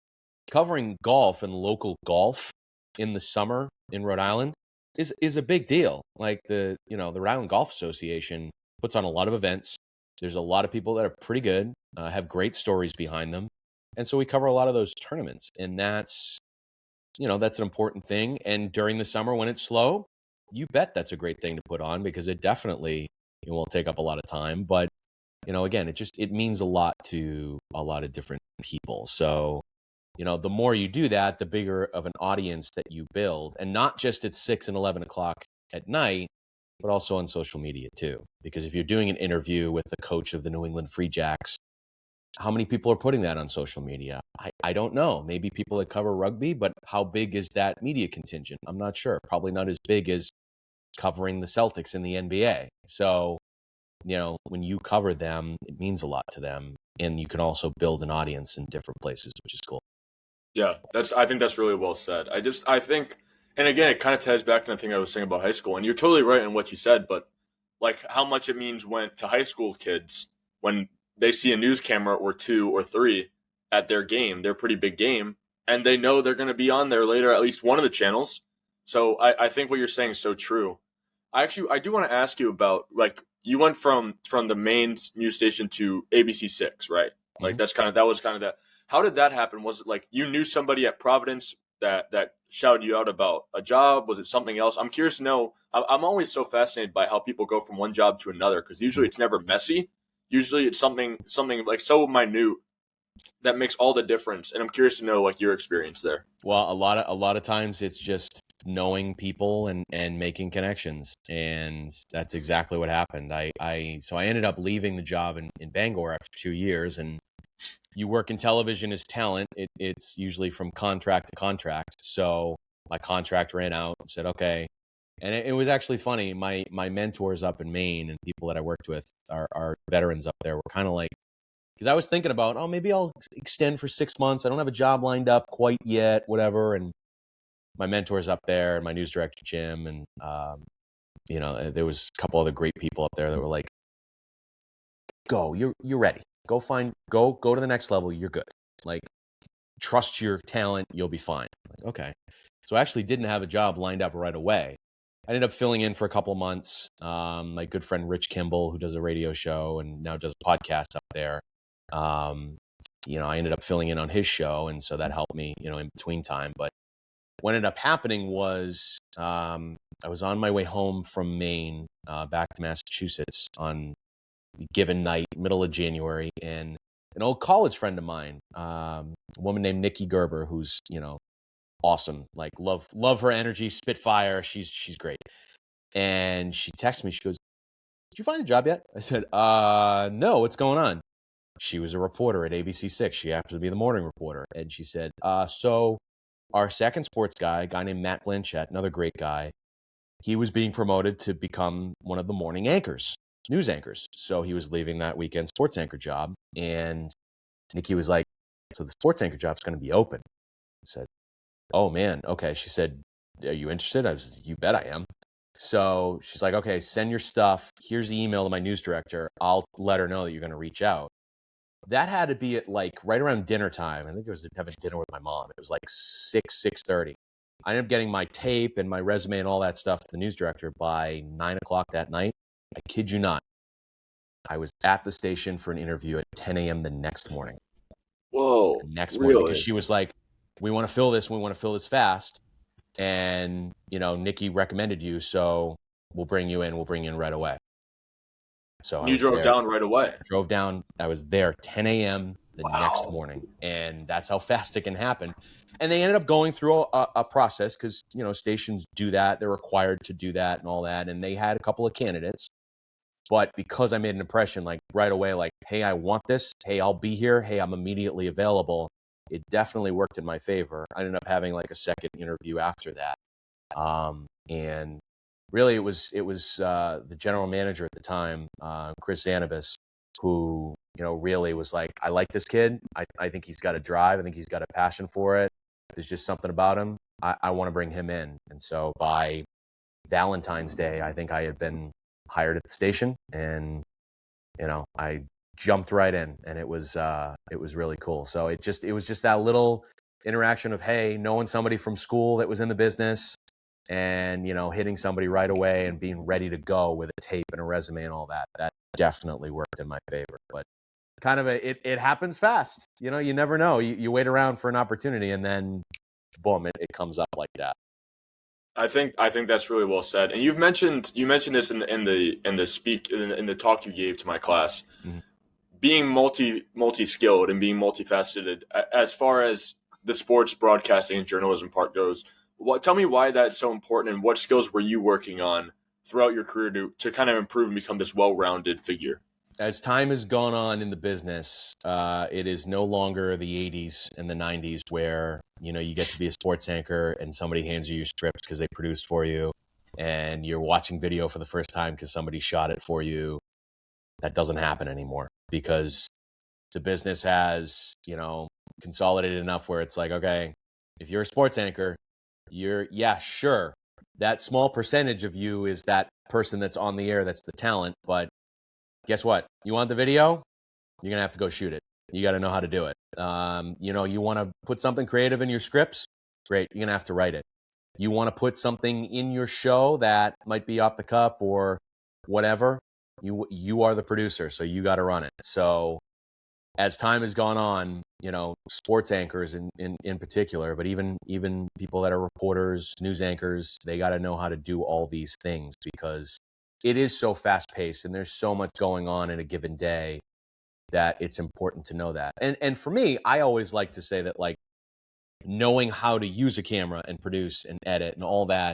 covering golf and local golf in the summer in Rhode Island is a big deal. Like the Rhode Island Golf Association puts on a lot of events. There's a lot of people that are pretty good, have great stories behind them. And so we cover a lot of those tournaments. And that's an important thing. And during the summer when it's slow, you bet that's a great thing to put on because it definitely will take up a lot of time. But, again, it means a lot to a lot of different people. So, the more you do that, the bigger of an audience that you build, and not just at 6 and 11 o'clock at night, but also on social media too. Because if you're doing an interview with the coach of the New England Free Jacks, how many people are putting that on social media? I don't know. Maybe people that cover rugby, but how big is that media contingent? I'm not sure. Probably not as big as covering the Celtics in the NBA. So, when you cover them, it means a lot to them. And you can also build an audience in different places, which is cool. Yeah, I think that's really well said. I think, and again, it kind of ties back to the thing I was saying about high school, and you're totally right in what you said, but like how much it means to high school kids when they see a news camera or two or three at their pretty big game, and they know they're going to be on there later, at least one of the channels. So I think what you're saying is so true. I do want to ask you about, like, you went from the main news station to ABC6, right? Mm-hmm. Like that was kind of that. How did that happen? Was it like you knew somebody at Providence that shouted you out about a job? Was it something else? I'm curious to know. I'm always so fascinated by how people go from one job to another because usually it's never messy. Usually it's something like so minute that makes all the difference. And I'm curious to know like your experience there. Well, a lot of times it's just knowing people and making connections, and that's exactly what happened. So I ended up leaving the job in Bangor after 2 years, and you work in television as talent. It's usually from contract to contract. So my contract ran out and said, okay. And it was actually funny. My mentors up in Maine and people that I worked with are veterans up there were kind of like, because I was thinking about, maybe I'll extend for 6 months. I don't have a job lined up quite yet, whatever. And my mentors up there and my news director, Jim, and, there was a couple other great people up there that were like, go, you're ready. Go to the next level. You're good. Like, trust your talent. You'll be fine. Like, okay. So I actually didn't have a job lined up right away. I ended up filling in for a couple of months. My good friend, Rich Kimball, who does a radio show and now does a podcast up there. I ended up filling in on his show. And so that helped me, in between time. But what ended up happening was I was on my way home from Maine back to Massachusetts on a given night, middle of January, and an old college friend of mine, a woman named Nikki Gerber, who's, awesome. Like love her energy, spitfire. She's great. And she texted me, she goes, "Did you find a job yet?" I said, no, what's going on? She was a reporter at ABC6. She happened to be the morning reporter. And she said, so our second sports guy, a guy named Matt Blanchett, another great guy, he was being promoted to become one of the morning anchors, news anchors. So he was leaving that weekend sports anchor job. And Nikki was like, so the sports anchor job's going to be open. I said, oh man, okay. She said, are you interested? I was, you bet I am. So she's like, okay, send your stuff. Here's the email to my news director. I'll let her know that you're going to reach out. That had to be at like right around dinner time. I think it was having dinner with my mom. It was like 6:30. I ended up getting my tape and my resume and all that stuff to the news director by 9 o'clock that night. I kid you not. I was at the station for an interview at 10 a.m. the next morning. Whoa. Next really? morning, because she was like, we want to fill this. We want to fill this fast. And, you know, Nikki recommended you, so we'll bring you in. We'll bring you in right away. So You drove down right away. Drove down. I was there 10 a.m. the next morning. And that's how fast it can happen. And they ended up going through a process because, you know, stations do that. They're required to do that and all that. And they had a couple of candidates. But because I made an impression, like right away, like, hey, I want this. Hey, I'll be here. Hey, I'm immediately available. It definitely worked in my favor. I ended up having like a second interview after that. And really, it was the general manager at the time, Chris Zanabis, who, you know, really was like, I like this kid. I think he's got a drive. I think he's got a passion for it. There's just something about him. I want to bring him in. And so by Valentine's Day, I think I had been hired at the station, and, you know, I jumped right in, and it was really cool. So it was just that little interaction of, hey, knowing somebody from school that was in the business, and, you know, hitting somebody right away and being ready to go with a tape and a resume and all that. That definitely worked in my favor. But kind of it happens fast. You know, you never know. You wait around for an opportunity, and then boom, it comes up like that. I think that's really well said. And you mentioned this in the talk you gave to my class. Mm-hmm. Being multi-skilled and being multifaceted as far as the sports broadcasting and journalism part goes. Tell me why that's so important, and what skills were you working on throughout your career to kind of improve and become this well-rounded figure? As time has gone on in the business, it is no longer the 80s and the 90s where, you know, you get to be a sports anchor and somebody hands you your scripts because they produced for you, and you're watching video for the first time because somebody shot it for you. That doesn't happen anymore because the business has, you know, consolidated enough where it's like, okay, if you're a sports anchor, sure, that small percentage of you is that person that's on the air, that's the talent, but guess what? You want the video? You're going to have to go shoot it. You got to know how to do it. You know, you want to put something creative in your scripts? Great. You're going to have to write it. You want to put something in your show that might be off the cuff or whatever? You are the producer, so you got to run it. So as time has gone on, you know, sports anchors in particular, but even people that are reporters, news anchors, they got to know how to do all these things because it is so fast paced and there's so much going on in a given day that it's important to know that. And for me, I always like to say that, like, knowing how to use a camera and produce and edit and all that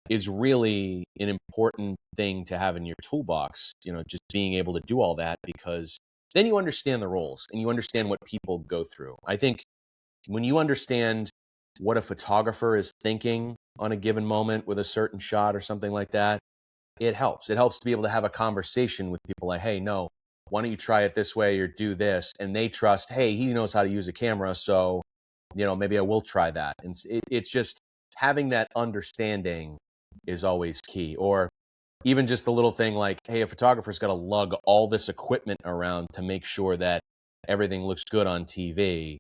is really an important thing to have in your toolbox, you know, just being able to do all that, because then you understand the roles and you understand what people go through. I think when you understand what a photographer is thinking on a given moment with a certain shot or something like that, it helps. It helps to be able to have a conversation with people like, hey, no, why don't you try it this way or do this? And they trust, hey, he knows how to use a camera, so, you know, maybe I will try that. And it's just having that understanding is always key. Or even just the little thing like, hey, a photographer's got to lug all this equipment around to make sure that everything looks good on TV.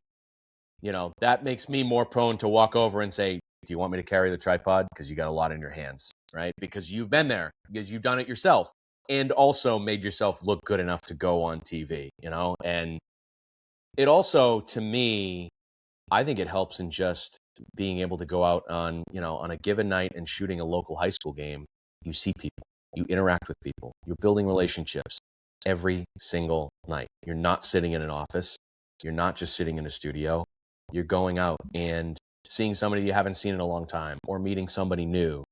You know, that makes me more prone to walk over and say, do you want me to carry the tripod? Because you got a lot in your hands, right? Because you've been there, because you've done it yourself, and also made yourself look good enough to go on TV, you know? And it also, to me, I think it helps in just being able to go out on, you know, on a given night and shooting a local high school game. You see people, you interact with people, you're building relationships every single night. You're not sitting in an office. You're not just sitting in a studio. You're going out and seeing somebody you haven't seen in a long time or meeting somebody new.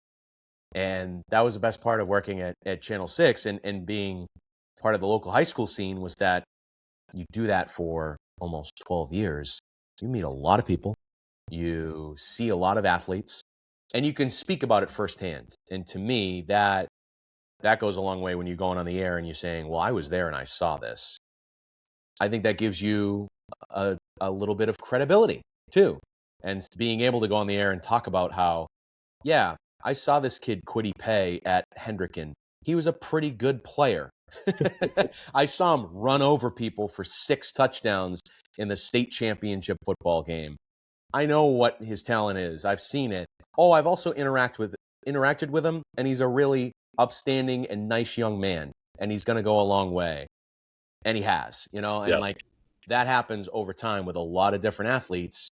And that was the best part of working at Channel 6 and being part of the local high school scene, was that you do that for almost 12 years, you meet a lot of people, you see a lot of athletes, and you can speak about it firsthand. And to me, that goes a long way when you're going on the air and you're saying, well, I was there and I saw this. I think that gives you a little bit of credibility too. And being able to go on the air and talk about how, yeah, I saw this kid Quiddy Pay at Hendricken. He was a pretty good player. I saw him run over people for 6 touchdowns in the state championship football game. I know what his talent is. I've seen it. Oh, I've also interacted with him, and he's a really upstanding and nice young man, and he's going to go a long way. And he has, and like that happens over time with a lot of different athletes.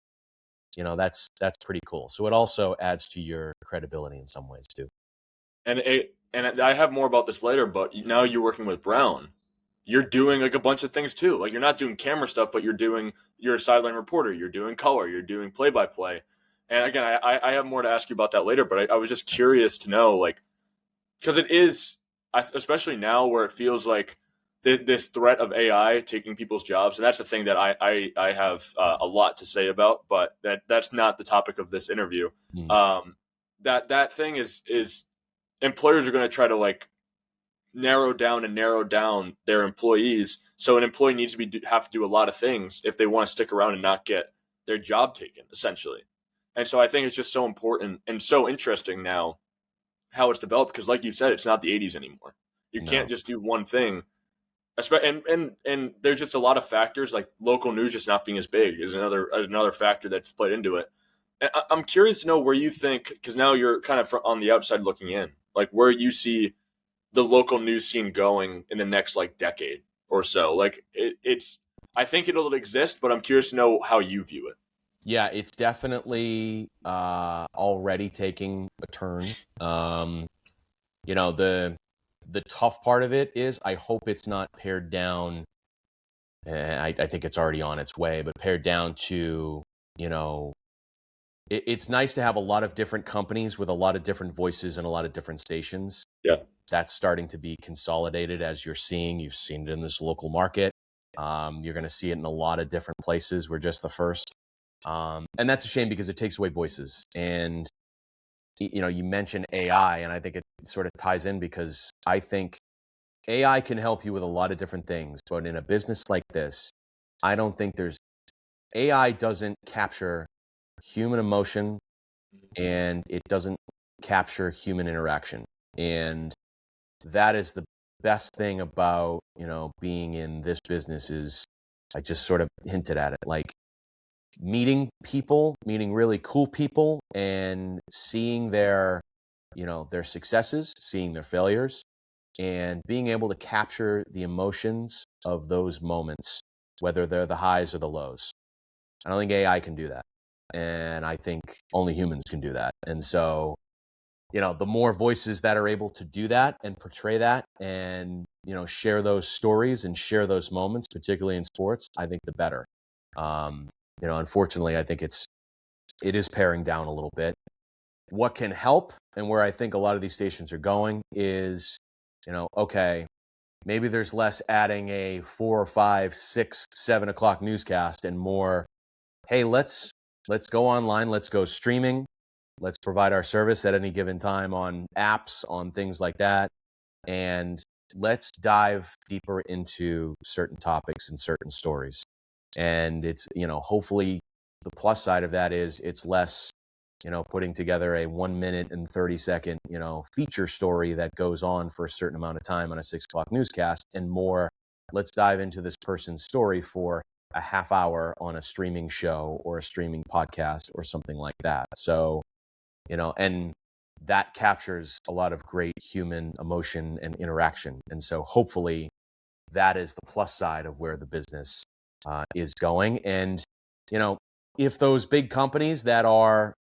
That's pretty cool. So it also adds to your credibility in some ways too. And I have more about this later, but now you're working with Brown. You're doing like a bunch of things too. Like you're not doing camera stuff, but you're a sideline reporter. You're doing color. You're doing play-by-play. And again, I have more to ask you about that later, but I was just curious to know, like, because it is, especially now where it feels like this threat of AI taking people's jobs, and that's the thing that I have a lot to say about, but that's not the topic of this interview. That thing is employers are going to try to like narrow down their employees. So an employee needs to have to do a lot of things if they want to stick around and not get their job taken, essentially. And so I think it's just so important and so interesting now how it's developed, because like you said, it's not the 80s anymore. You can't just do one thing. And there's just a lot of factors, like local news just not being as big is another factor that's played into it. And I'm curious to know where you think, because now you're kind of on the outside looking in, like where you see the local news scene going in the next like decade or so. Like I think it'll exist, but I'm curious to know how you view it. Yeah, it's definitely already taking a turn. The tough part of it is I hope it's not pared down. I think it's already on its way, but pared down to, it's nice to have a lot of different companies with a lot of different voices and a lot of different stations. Yeah. That's starting to be consolidated, as you've seen it in this local market. You're going to see it in a lot of different places. We're just the first. And that's a shame because it takes away voices. And, you mentioned AI, and I think it sort of ties in because I think AI can help you with a lot of different things. But in a business like this, I don't think AI doesn't capture human emotion, and it doesn't capture human interaction. And that is the best thing about, being in this business is I just sort of hinted at it, like meeting really cool people and seeing their successes, seeing their failures, and being able to capture the emotions of those moments, whether they're the highs or the lows. I don't think AI can do that. And I think only humans can do that. And so, the more voices that are able to do that and portray that and, share those stories and share those moments, particularly in sports, I think the better. Unfortunately, I think it is paring down a little bit. What can help, and where I think a lot of these stations are going is, okay, maybe there's less adding a 4, 5, 6, 7 o'clock newscast and more, hey, let's go online, let's go streaming, let's provide our service at any given time on apps, on things like that, and let's dive deeper into certain topics and certain stories. And it's, hopefully the plus side of that is it's less, putting together a 1 minute and 30-second, feature story that goes on for a certain amount of time on a 6 o'clock newscast, and more, let's dive into this person's story for a half hour on a streaming show or a streaming podcast or something like that. So, and that captures a lot of great human emotion and interaction. And so hopefully that is the plus side of where the business is going. And, if those big companies that are,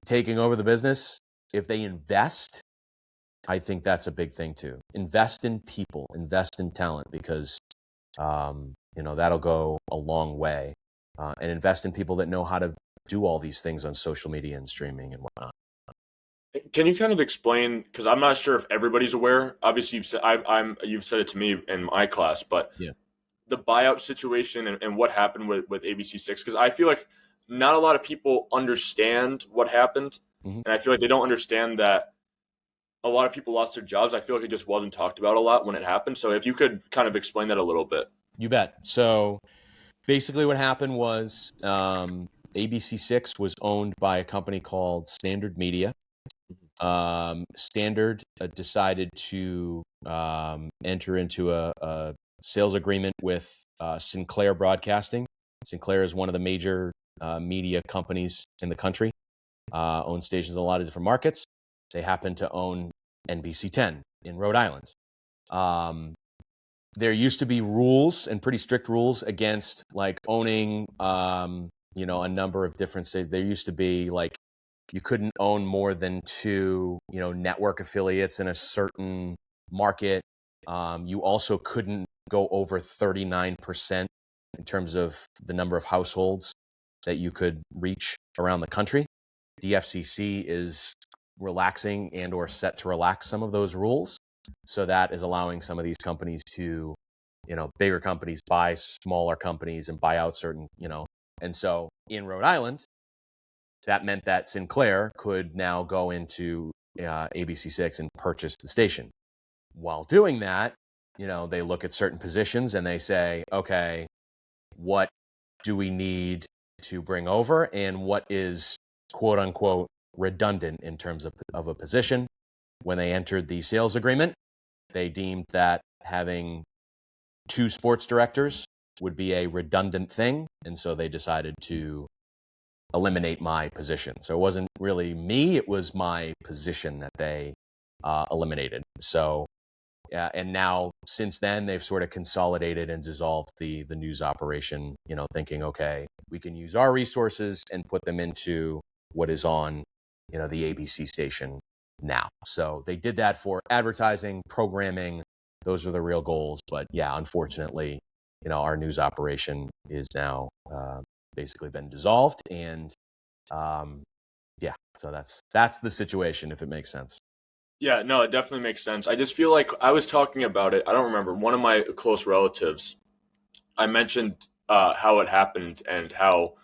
taking over the business, if they invest, I think that's a big thing too. Invest in people, invest in talent, because, that'll go a long way. And invest in people that know how to do all these things on social media and streaming and whatnot. Can you kind of explain, because I'm not sure if everybody's aware. Obviously, you've said it to me in my class, but yeah. the buyout situation and what happened with ABC6, because I feel like not a lot of people understand what happened, and I feel like they don't understand that a lot of people lost their jobs. I feel like it just wasn't talked about a lot when it happened. So if you could kind of explain that a little bit. You bet. So basically what happened was ABC6 was owned by a company called Standard Media. Standard decided to enter into a sales agreement with Sinclair Broadcasting. Sinclair is one of the major media companies in the country, owns stations in a lot of different markets. They happen to own NBC 10 in Rhode Island. There used to be rules, and pretty strict rules, against like owning a number of different states. There used to be like you couldn't own more than 2 network affiliates in a certain market. You also couldn't go over 39% in terms of the number of households that you could reach around the country. The FCC is relaxing and or set to relax some of those rules. So that is allowing some of these companies to, bigger companies buy smaller companies and buy out certain, and so in Rhode Island, that meant that Sinclair could now go into ABC6 and purchase the station. While doing that, they look at certain positions and they say, okay, what do we need to bring over, and what is quote unquote redundant in terms of a position. When they entered the sales agreement, they deemed that having 2 sports directors would be a redundant thing, and so they decided to eliminate my position. So it wasn't really me, it was my position that they eliminated. So and now since then they've sort of consolidated and dissolved the news operation, thinking, okay, we can use our resources and put them into what is on the ABC station now. So they did that for advertising, programming. Those are the real goals. But yeah, unfortunately, our news operation is now basically been dissolved. And so that's the situation, if it makes sense. Yeah, no, it definitely makes sense. I just feel like I was talking about it. I don't remember. One of my close relatives, I mentioned how it happened and how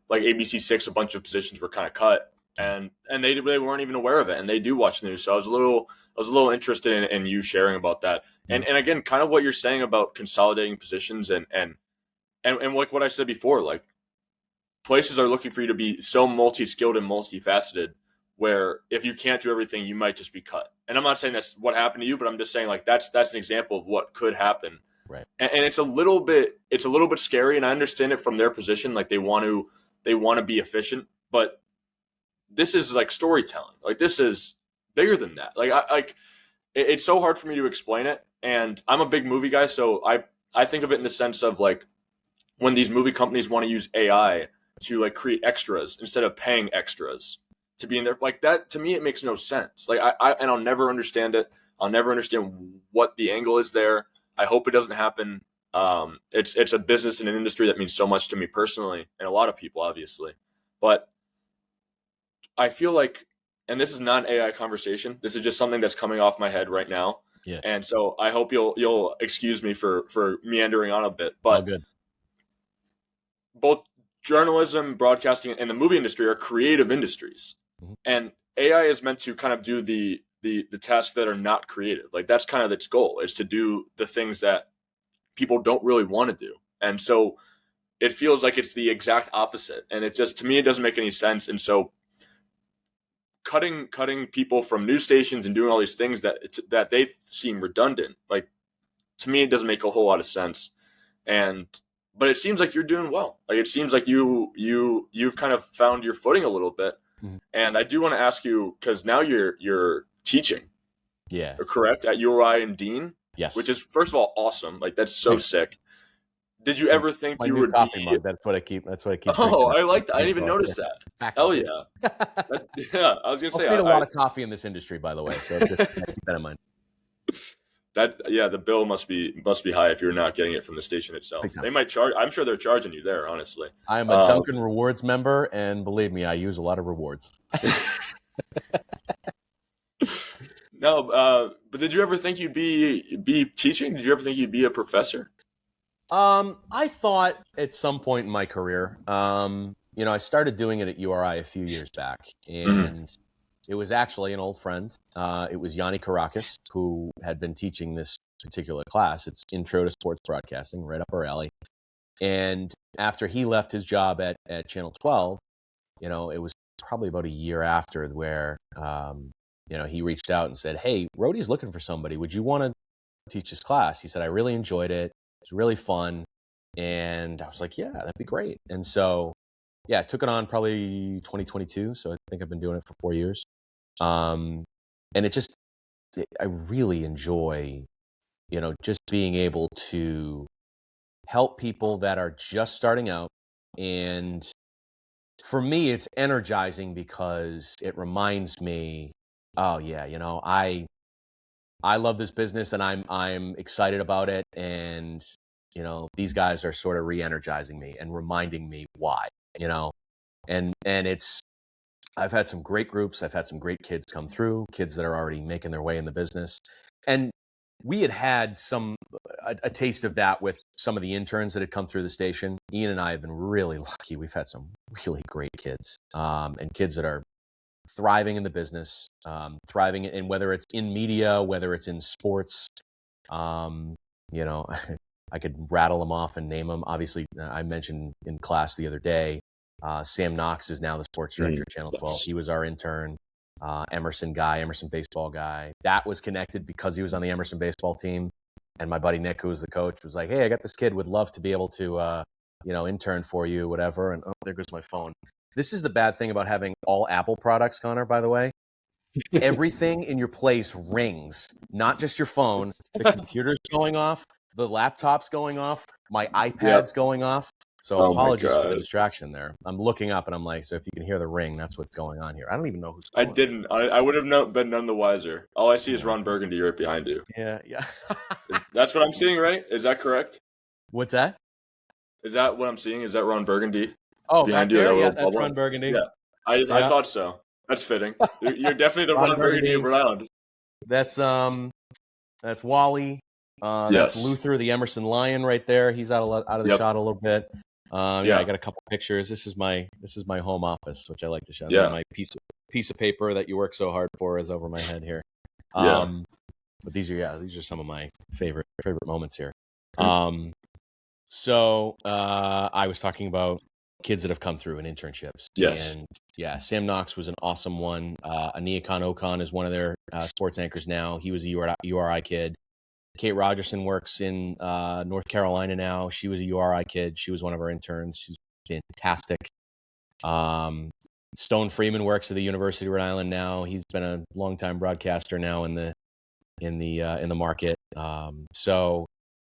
like ABC6, a bunch of positions were kind of cut. And they weren't even aware of it, and they do watch the news. So I was a little interested in you sharing about that, and again, kind of what you're saying about consolidating positions, and like what I said before, like places are looking for you to be so multi-skilled and multifaceted, where if you can't do everything, you might just be cut. And I'm not saying that's what happened to you, but I'm just saying like that's an example of what could happen. Right. And it's a little bit scary, and I understand it from their position, like they want to be efficient, but this is like storytelling. Like this is bigger than that. It's so hard for me to explain it. And I'm a big movie guy, so I think of it in the sense of like when these movie companies want to use AI to like create extras instead of paying extras to be in there. Like that, to me, it makes no sense. Like I'll never understand it. I'll never understand what the angle is there. I hope it doesn't happen. It's a business and an industry that means so much to me personally, and a lot of people, obviously. But I feel like, and this is not an AI conversation, this is just something that's coming off my head right now. Yeah. And so I hope you'll excuse me for meandering on a bit. But good. Both journalism, broadcasting, and the movie industry are creative industries. Mm-hmm. And AI is meant to kind of do the tasks that are not creative. Like that's kind of its goal, is to do the things that people don't really want to do. And so it feels like it's the exact opposite. And it just, to me, it doesn't make any sense. And so cutting people from news stations and doing all these things that they seem redundant, like to me, it doesn't make a whole lot of sense. But it seems like you're doing well. Like it seems like you've kind of found your footing a little bit. Mm-hmm. And I do want to ask you, because now you're teaching. Yeah. Correct? At URI and Dean? Yes. Which is, first of all, awesome. Like that's so sick. Did you ever think you would coffee be? Mug. That's what I keep. Oh, I like that. I didn't even notice that. Hell yeah. Yeah, I was gonna say. I made a lot of coffee in this industry, by the way. So just keep that in mind. The bill must be high if you're not getting it from the station itself. They might charge. I'm sure they're charging you there. Honestly, I am a Dunkin' Rewards member, and believe me, I use a lot of rewards. No, but did you ever think you'd be teaching? Did you ever think you'd be a professor? I thought at some point in my career, I started doing it at URI a few years back, Mhm. and it was actually an old friend. It was Yanni Karakis, who had been teaching this particular class. It's Intro to Sports Broadcasting, right up our alley. And after he left his job at Channel 12, it was probably about a year after where, he reached out and said, "Hey, Rhodey's looking for somebody. Would you want to teach this class?" He said, "I really enjoyed it. It was really fun." And I was like, "Yeah, that'd be great." And so, yeah, I took it on probably 2022. So I think I've been doing it for 4 years. Um, and I really enjoy, just being able to help people that are just starting out. And for me, it's energizing because it reminds me, oh yeah, I love this business and I'm excited about it. And, these guys are sort of re-energizing me and reminding me why, you know, and I've had some great groups. I've had some great kids come through, kids that are already making their way in the business. And we had a taste of that with some of the interns that had come through the station. Ian and I have been really lucky. We've had some really great kids, and kids that are thriving in the business, thriving in whether it's in media, whether it's in sports. Um, you know, I could rattle them off and name them. Obviously, I mentioned in class the other day, Sam Knox is now the sports director at Channel 12. Yes. He was our intern. Emerson baseball guy. That was connected because he was on the Emerson baseball team. And my buddy Nick, who was the coach, was like, "Hey, I got this kid, would love to be able to, intern for you, whatever." And oh, there goes my phone. This is the bad thing about having all Apple products, Connor, by the way. Everything in your place rings, not just your phone. The computer's going off, the laptop's going off, my iPad's going off. So Oh my apologies for the God. distraction there. I'm looking up and I'm like, so if you can hear the ring, that's what's going on here. I don't even know who's I calling. didn't. I would have been none the wiser. All I see is Ron Burgundy right behind you. Yeah, yeah. That's what I'm seeing, right? Is that correct? What's that? Is that what I'm seeing? Is that Ron Burgundy Oh, behind back you? That there? Yeah, little that's bubble? Ron Burgundy. Yeah. I Yeah. thought so. That's fitting. You're definitely the Ron Ron Burgundy of Burgundy. Rhode Island. That's Wally. Yes. That's Luther, the Emerson Lion, right there. He's out of the shot a little bit. Yeah, I got a couple pictures. This is my home office, which I like to show. Yeah. My piece of paper that you work so hard for is over my head here. Yeah. But these are some of my favorite moments here. Mm-hmm. So I was talking about kids that have come through in internships. Yes. And yeah, Sam Knox was an awesome one. Ania Khan Okan is one of their sports anchors now. He was a URI kid. Kate Rogerson works in North Carolina now. She was a URI kid. She was one of our interns. She's fantastic. Stone Freeman works at the University of Rhode Island now. He's been a longtime broadcaster now in the market. So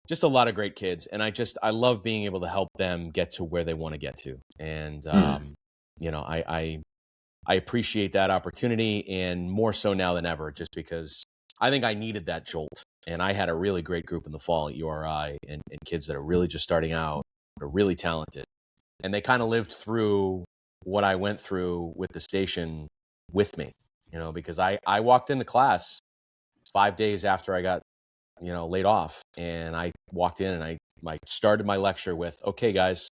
just a lot of great kids, and I love being able to help them get to where they want to get to. And I appreciate that opportunity, and more so now than ever, just because I think I needed that jolt. And I had a really great group in the fall at URI, and kids that are really just starting out, are really talented, and they kind of lived through what I went through with the station with me, because I walked into class 5 days after I got laid off, and I walked in and I started my lecture with, "Okay, guys,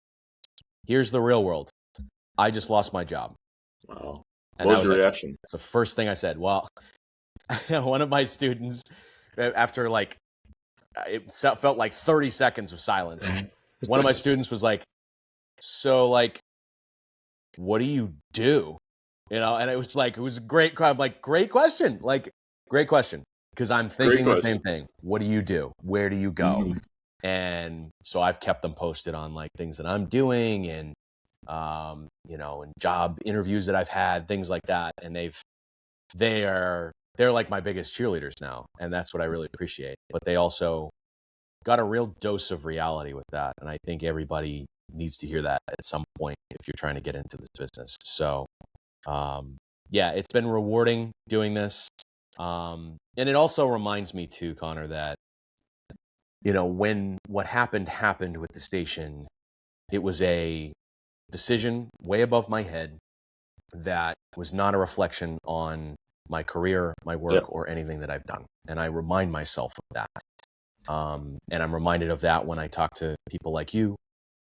here's the real world. I just lost my job." Wow. And what was your reaction? It's the first thing I said. Well, one of my students, after it felt like 30 seconds of silence, one of my students was like, "So, what do you do?" And it was a great crowd. Like, great question. Great question. Because I'm thinking the same thing. What do you do? Where do you go? Mm-hmm. And so I've kept them posted on things that I'm doing and, and job interviews that I've had, things like that. And they're like my biggest cheerleaders now. And that's what I really appreciate. But they also got a real dose of reality with that. And I think everybody needs to hear that at some point if you're trying to get into this business. So, yeah, it's been rewarding doing this. And it also reminds me too, Connor, that, when what happened with the station, it was a decision way above my head that was not a reflection on my career, my work, or anything that I've done. And I remind myself of that. And I'm reminded of that when I talk to people like you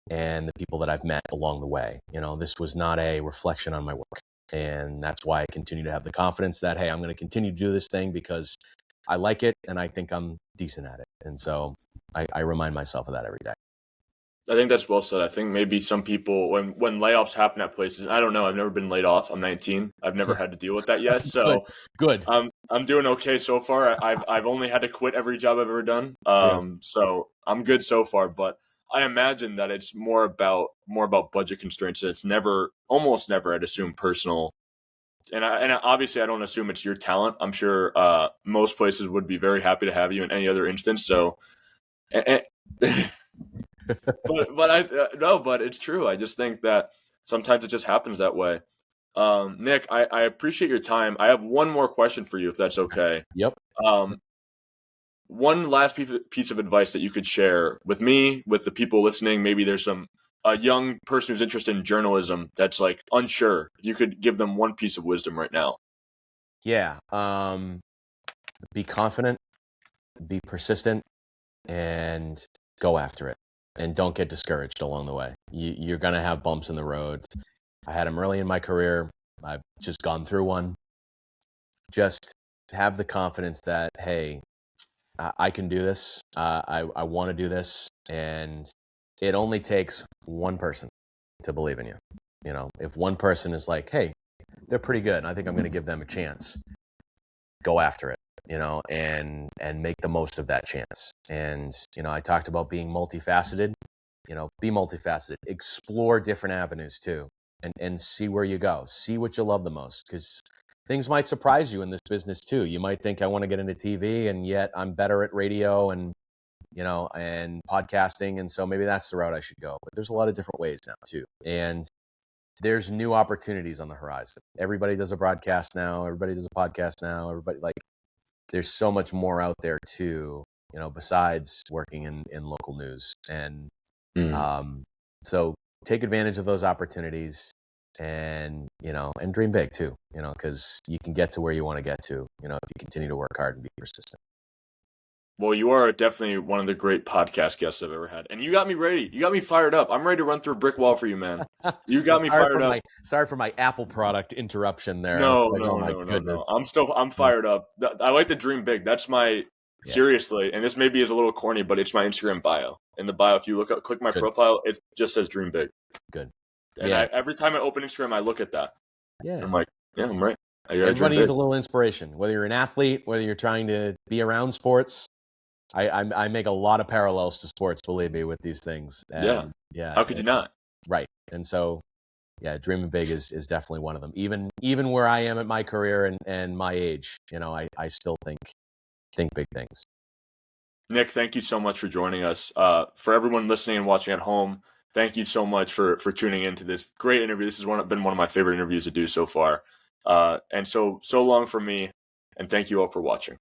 and the people that I've met along the way. This was not a reflection on my work. And that's why I continue to have the confidence that, hey, I'm going to continue to do this thing because I like it and I think I'm decent at it. And so I remind myself of that every day. I think that's well said. I think maybe some people, when layoffs happen at places, I don't know. I've never been laid off. I'm 19. I've never had to deal with that yet. So good. I'm doing okay so far. I've only had to quit every job I've ever done. So I'm good so far. But I imagine that it's more about budget constraints. It's almost never, I'd assume, personal. And obviously I don't assume it's your talent. I'm sure most places would be very happy to have you in any other instance. So. But it's true. I just think that sometimes it just happens that way. Nick, I appreciate your time. I have one more question for you, if that's okay. Yep. One last piece of advice that you could share with me, with the people listening. Maybe there's a young person who's interested in journalism that's like unsure. If you could give them one piece of wisdom right now. Yeah. Be confident, be persistent, and go after it. And don't get discouraged along the way. You're going to have bumps in the road. I had them early in my career. I've just gone through one. Just have the confidence that, hey, I can do this. I want to do this. And it only takes one person to believe in you. If one person is like, hey, they're pretty good, and I think I'm going to give them a chance, go after it. And make the most of that chance. And, I talked about being multifaceted, be multifaceted, explore different avenues too, and see where you go, see what you love the most, because things might surprise you in this business too. You might think I want to get into TV, and yet I'm better at radio and podcasting. And so maybe that's the route I should go. But there's a lot of different ways now too. And there's new opportunities on the horizon. Everybody does a broadcast now. Everybody does a podcast now. There's so much more out there too, besides working in local news. And so take advantage of those opportunities and dream big too, because you can get to where you want to get to, if you continue to work hard and be persistent. Well, you are definitely one of the great podcast guests I've ever had. And you got me ready. You got me fired up. I'm ready to run through a brick wall for you, man. You got me fired up. Sorry for my Apple product interruption there. No. I'm fired up. I like to dream big. That's seriously, and this maybe is a little corny, but it's my Instagram bio. In the bio, if you click my profile, it just says dream big. Good. And every time I open Instagram, I look at that. Yeah. I'm like, yeah, I'm right. Everybody needs a little inspiration, whether you're an athlete, whether you're trying to be around sports. I make a lot of parallels to sports, believe me, with these things. And, yeah. How could you not? Right. And so, dreaming big is definitely one of them. Even where I am at my career and my age, I still think big things. Nick, thank you so much for joining us. For everyone listening and watching at home, thank you so much for tuning into this great interview. This has been one of my favorite interviews to do so far. And so long from me, and thank you all for watching.